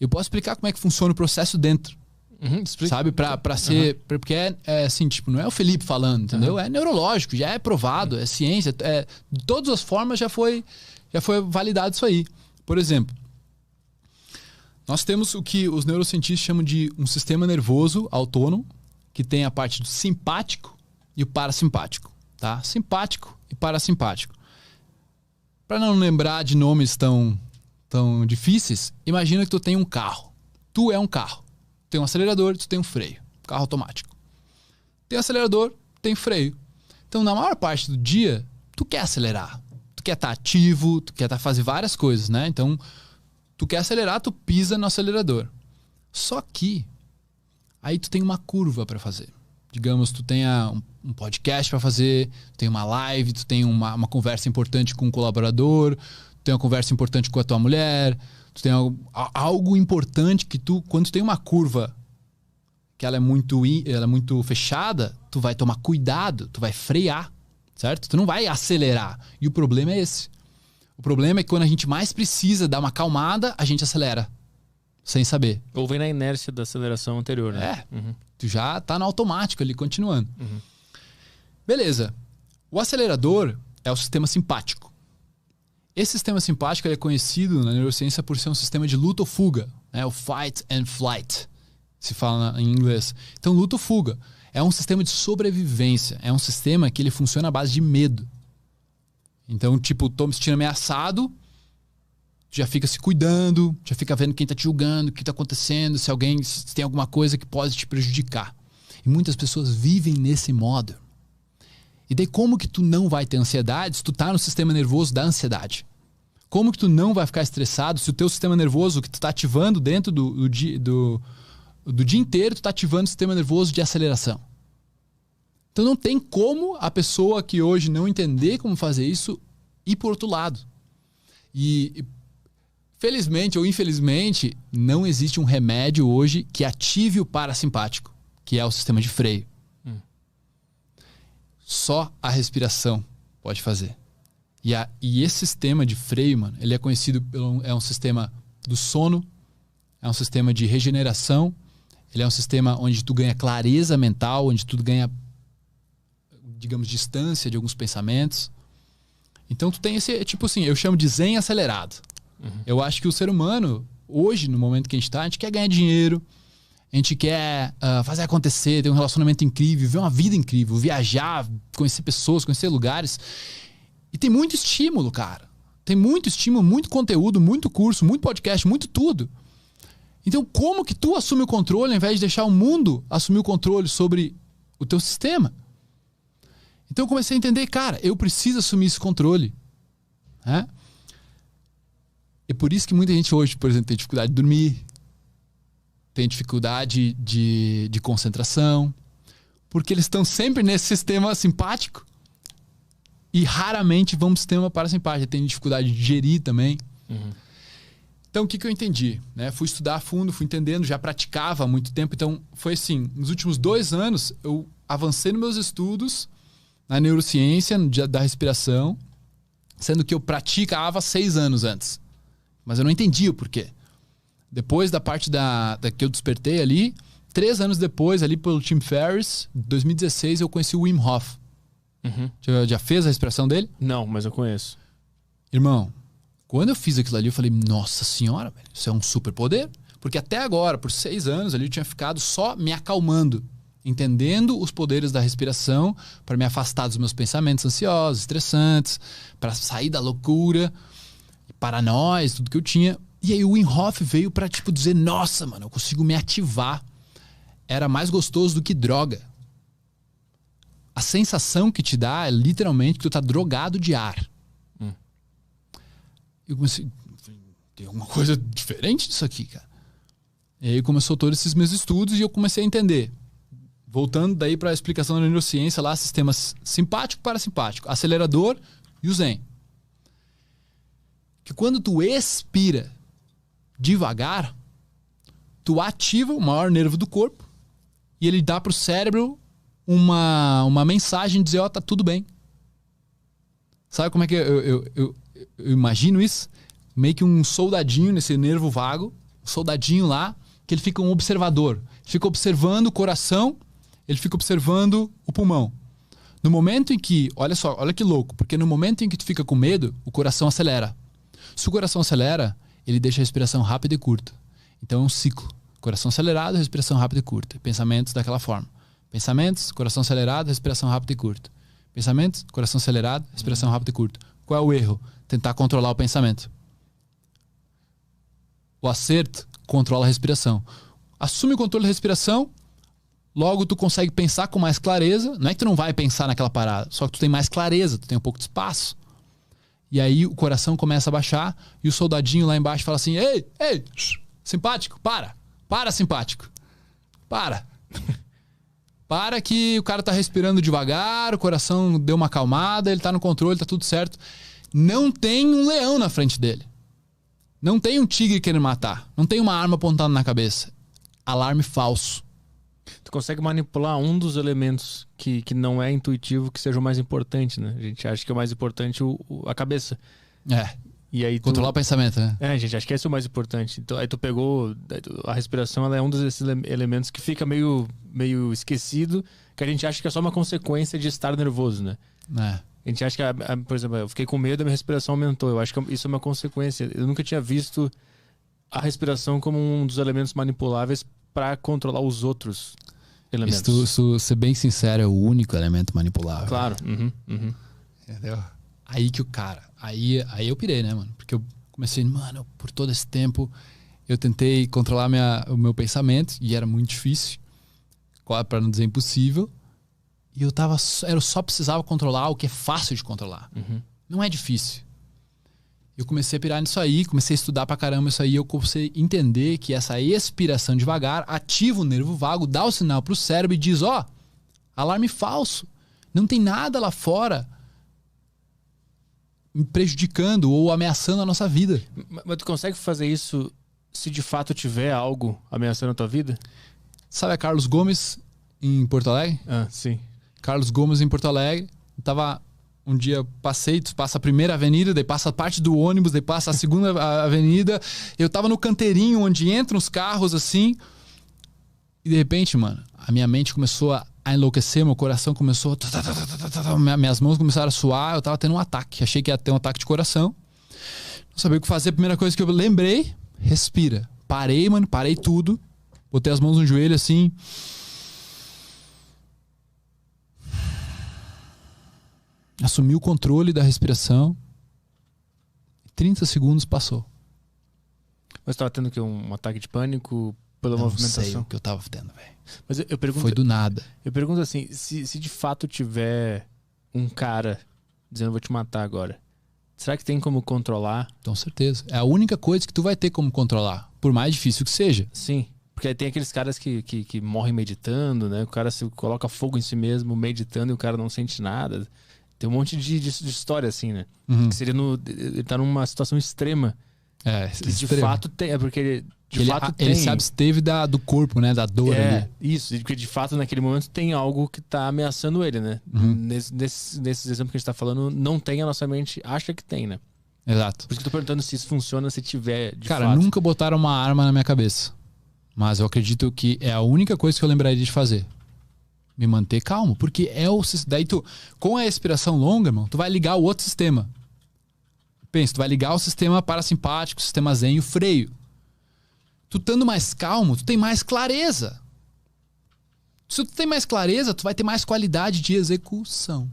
Eu posso explicar como é que funciona o processo dentro. Sabe? Pra ser... Porque é assim, tipo, não é o Felipe falando, entendeu? É neurológico, já é provado, é ciência. De todas as formas já foi validado isso aí. Por exemplo, nós temos o que os neurocientistas chamam de um sistema nervoso autônomo, que tem a parte do simpático e o parasimpático. Tá? Simpático e parasimpático. Para não lembrar de nomes tão difíceis, imagina que tu tem um carro. Tu é um carro. Tem um acelerador, tu tem um freio. Carro automático. Tem acelerador, tem freio. Então, na maior parte do dia, tu quer acelerar. Tu quer estar ativo, tu quer fazer várias coisas, né? Então, tu quer acelerar, tu pisa no acelerador. Só que, aí tu tem uma curva para fazer. Digamos, tu tenha um podcast para fazer, tu tem uma live, tu tem uma conversa importante com um colaborador, tu tem uma conversa importante com a tua mulher, tu tem algo importante que tu, quando tu tem uma curva que ela é muito fechada, tu vai tomar cuidado, tu vai frear, certo? Tu não vai acelerar. E o problema é esse. O problema é que quando a gente mais precisa dar uma acalmada, a gente acelera, sem saber. Ou vem na inércia da aceleração anterior, né? Tu já tá no automático ali, continuando. Beleza. O acelerador é o sistema simpático. Esse sistema simpático é conhecido na neurociência por ser um sistema de luta ou fuga, né? O fight and flight, se fala em inglês. Então, luta ou fuga é um sistema de sobrevivência. É um sistema que ele funciona à base de medo. Então, tipo, tô me sentindo ameaçado, já fica se cuidando, já fica vendo quem tá te julgando, o que tá acontecendo, se tem alguma coisa que pode te prejudicar. E muitas pessoas vivem nesse modo. E daí como que tu não vai ter ansiedade se tu tá no sistema nervoso da ansiedade? Como que tu não vai ficar estressado se o teu sistema nervoso que tu tá ativando dentro do dia inteiro, tu tá ativando o sistema nervoso de aceleração? Então não tem como a pessoa que hoje não entender como fazer isso ir por outro lado. E felizmente ou infelizmente, não existe um remédio hoje que ative o parasimpático, que é o sistema de freio. Só a respiração pode fazer. E esse sistema de freio, mano, ele é conhecido é um sistema do sono, é um sistema de regeneração, ele é um sistema onde tu ganha clareza mental, onde tu ganha, digamos, distância de alguns pensamentos. Então tu tem esse, tipo assim, eu chamo de zen acelerado. Eu acho que o ser humano, hoje, no momento que a gente quer ganhar dinheiro, a gente quer fazer acontecer, ter um relacionamento incrível, viver uma vida incrível, viajar, conhecer pessoas, conhecer lugares. E tem muito estímulo, cara. Tem muito estímulo, muito conteúdo, muito curso, muito podcast, muito tudo. Então, como que tu assume o controle ao invés de deixar o mundo assumir o controle sobre o teu sistema? Então, eu comecei a entender, cara, eu preciso assumir esse controle. Né? É por isso que muita gente hoje, por exemplo, tem dificuldade de dormir, tem dificuldade de concentração, porque eles estão sempre nesse sistema simpático e raramente vão para o sistema parasimpático. Tem dificuldade de digerir também. Então, o que eu entendi? Né? Fui estudar a fundo, fui entendendo, já praticava há muito tempo. Então, foi assim, nos últimos 2 anos, eu avancei nos meus estudos na neurociência, da respiração, sendo que eu praticava 6 anos antes. Mas eu não entendia o porquê. Depois da parte da que eu despertei ali, 3 anos depois, ali pelo Tim Ferriss, em 2016, eu conheci o Wim Hof. Já fez a respiração dele? Não, mas eu conheço. Irmão, quando eu fiz aquilo ali, eu falei, nossa senhora, velho, isso é um superpoder. Porque até agora, por 6 anos ali, eu tinha ficado só me acalmando, entendendo os poderes da respiração para me afastar dos meus pensamentos ansiosos, estressantes, para sair da loucura, paranoia, tudo que eu tinha. E aí o Wim Hof veio pra, tipo, dizer, nossa, mano, eu consigo me ativar. Era mais gostoso do que droga. A sensação que te dá é literalmente que tu tá drogado de ar. Eu comecei, tem alguma coisa diferente disso aqui, cara. E aí começou todos esses meus estudos e eu comecei a entender. Voltando daí pra explicação da neurociência lá, sistemas simpático, parasimpático, acelerador e o zen. Que quando tu expira devagar, tu ativa o maior nervo do corpo e ele dá pro cérebro uma mensagem dizer, ó, tá tudo bem. Sabe como é que eu imagino isso? Meio que um soldadinho nesse nervo vago O soldadinho lá, que ele fica um observador. Ele fica observando o coração, ele fica observando o pulmão. No momento em que, olha só, olha que louco, porque no momento em que tu fica com medo, o coração acelera. Se o coração acelera, ele deixa a respiração rápida e curta. Então é um ciclo. Coração acelerado, respiração rápida e curta. Pensamentos daquela forma. Pensamentos, coração acelerado, respiração rápida e curta. Pensamentos, coração acelerado, respiração rápida e curta. Qual é o erro? Tentar controlar o pensamento. O acerto controla a respiração. Assume o controle da respiração, logo tu consegue pensar com mais clareza. Não é que tu não vai pensar naquela parada, só que tu tem mais clareza, tu tem um pouco de espaço. E aí o coração começa a baixar e o soldadinho lá embaixo fala assim: ei, simpático, para simpático, para. Para que o cara tá respirando devagar, o coração deu uma acalmada, ele tá no controle, tá tudo certo. Não tem um leão na frente dele. Não tem um tigre querendo matar. Não tem uma arma apontada na cabeça. Alarme falso. Tu consegue manipular um dos elementos que não é intuitivo que seja o mais importante, né? A gente acha que é o mais importante a cabeça. E aí controlar o pensamento, né? A gente acha que esse é o mais importante. Então, aí tu pegou... A respiração, ela é um desses elementos que fica meio esquecido, que a gente acha que é só uma consequência de estar nervoso, né? A gente acha que, por exemplo, eu fiquei com medo, a minha respiração aumentou. Eu acho que isso é uma consequência. Eu nunca tinha visto a respiração como um dos elementos manipuláveis para controlar os outros elementos. Se ser bem sincero, é o único elemento manipulável. Claro. Entendeu? Aí que o cara... Aí eu pirei, né, mano? Porque eu comecei, mano, por todo esse tempo eu tentei controlar o meu pensamento e era muito difícil, para não dizer impossível. E eu só precisava controlar o que é fácil de controlar. Não é difícil. Eu comecei a pirar nisso aí, comecei a estudar pra caramba isso aí. Eu comecei a entender que essa expiração devagar ativa o nervo vago, dá o sinal pro cérebro e diz: alarme falso. Não tem nada lá fora me prejudicando ou ameaçando a nossa vida. Mas tu consegue fazer isso se de fato tiver algo ameaçando a tua vida? Sabe a Carlos Gomes em Porto Alegre? Sim. Carlos Gomes em Porto Alegre. Eu tava um dia, tu passa a primeira avenida, daí passa a parte do ônibus, daí passa a segunda avenida. Eu tava no canteirinho onde entram os carros assim. E de repente, mano, a minha mente começou a enlouquecer, meu coração começou... Minhas mãos começaram a suar, eu tava tendo um ataque. Achei que ia ter um ataque de coração. Não sabia o que fazer. A primeira coisa que eu lembrei, respira. Parei, mano, parei tudo. Botei as mãos no joelho assim... Assumi o controle da respiração. 30 segundos passou. Mas você estava tendo que um ataque de pânico pela movimentação? Não sei o que eu tava tendo, velho. Mas eu pergunto, foi do nada. Eu pergunto assim, se de fato tiver um cara dizendo: vou te matar agora, será que tem como controlar? Com certeza. É a única coisa que tu vai ter como controlar, por mais difícil que seja. Sim. Porque aí tem aqueles caras que morrem meditando, né? O cara se coloca fogo em si mesmo meditando e o cara não sente nada. Tem um monte de história assim, né? Que seria ele tá numa situação extrema. Que de fato tem. É porque ele se absteve do corpo, né? Da dor ali. Isso, porque de fato naquele momento tem algo que tá ameaçando ele, né? Nesses exemplos que a gente tá falando, não tem, a nossa mente acha que tem, né? Exato. Por isso que eu tô perguntando se isso funciona, se tiver de fato. Cara, nunca botaram uma arma na minha cabeça. Mas eu acredito que é a única coisa que eu lembraria de fazer. Me manter calmo, porque daí com a respiração longa, irmão, tu vai ligar o outro sistema. Pensa, tu vai ligar o sistema parasimpático, o sistema zen e o freio. Tu estando mais calmo, tu tem mais clareza. Se tu tem mais clareza, tu vai ter mais qualidade de execução.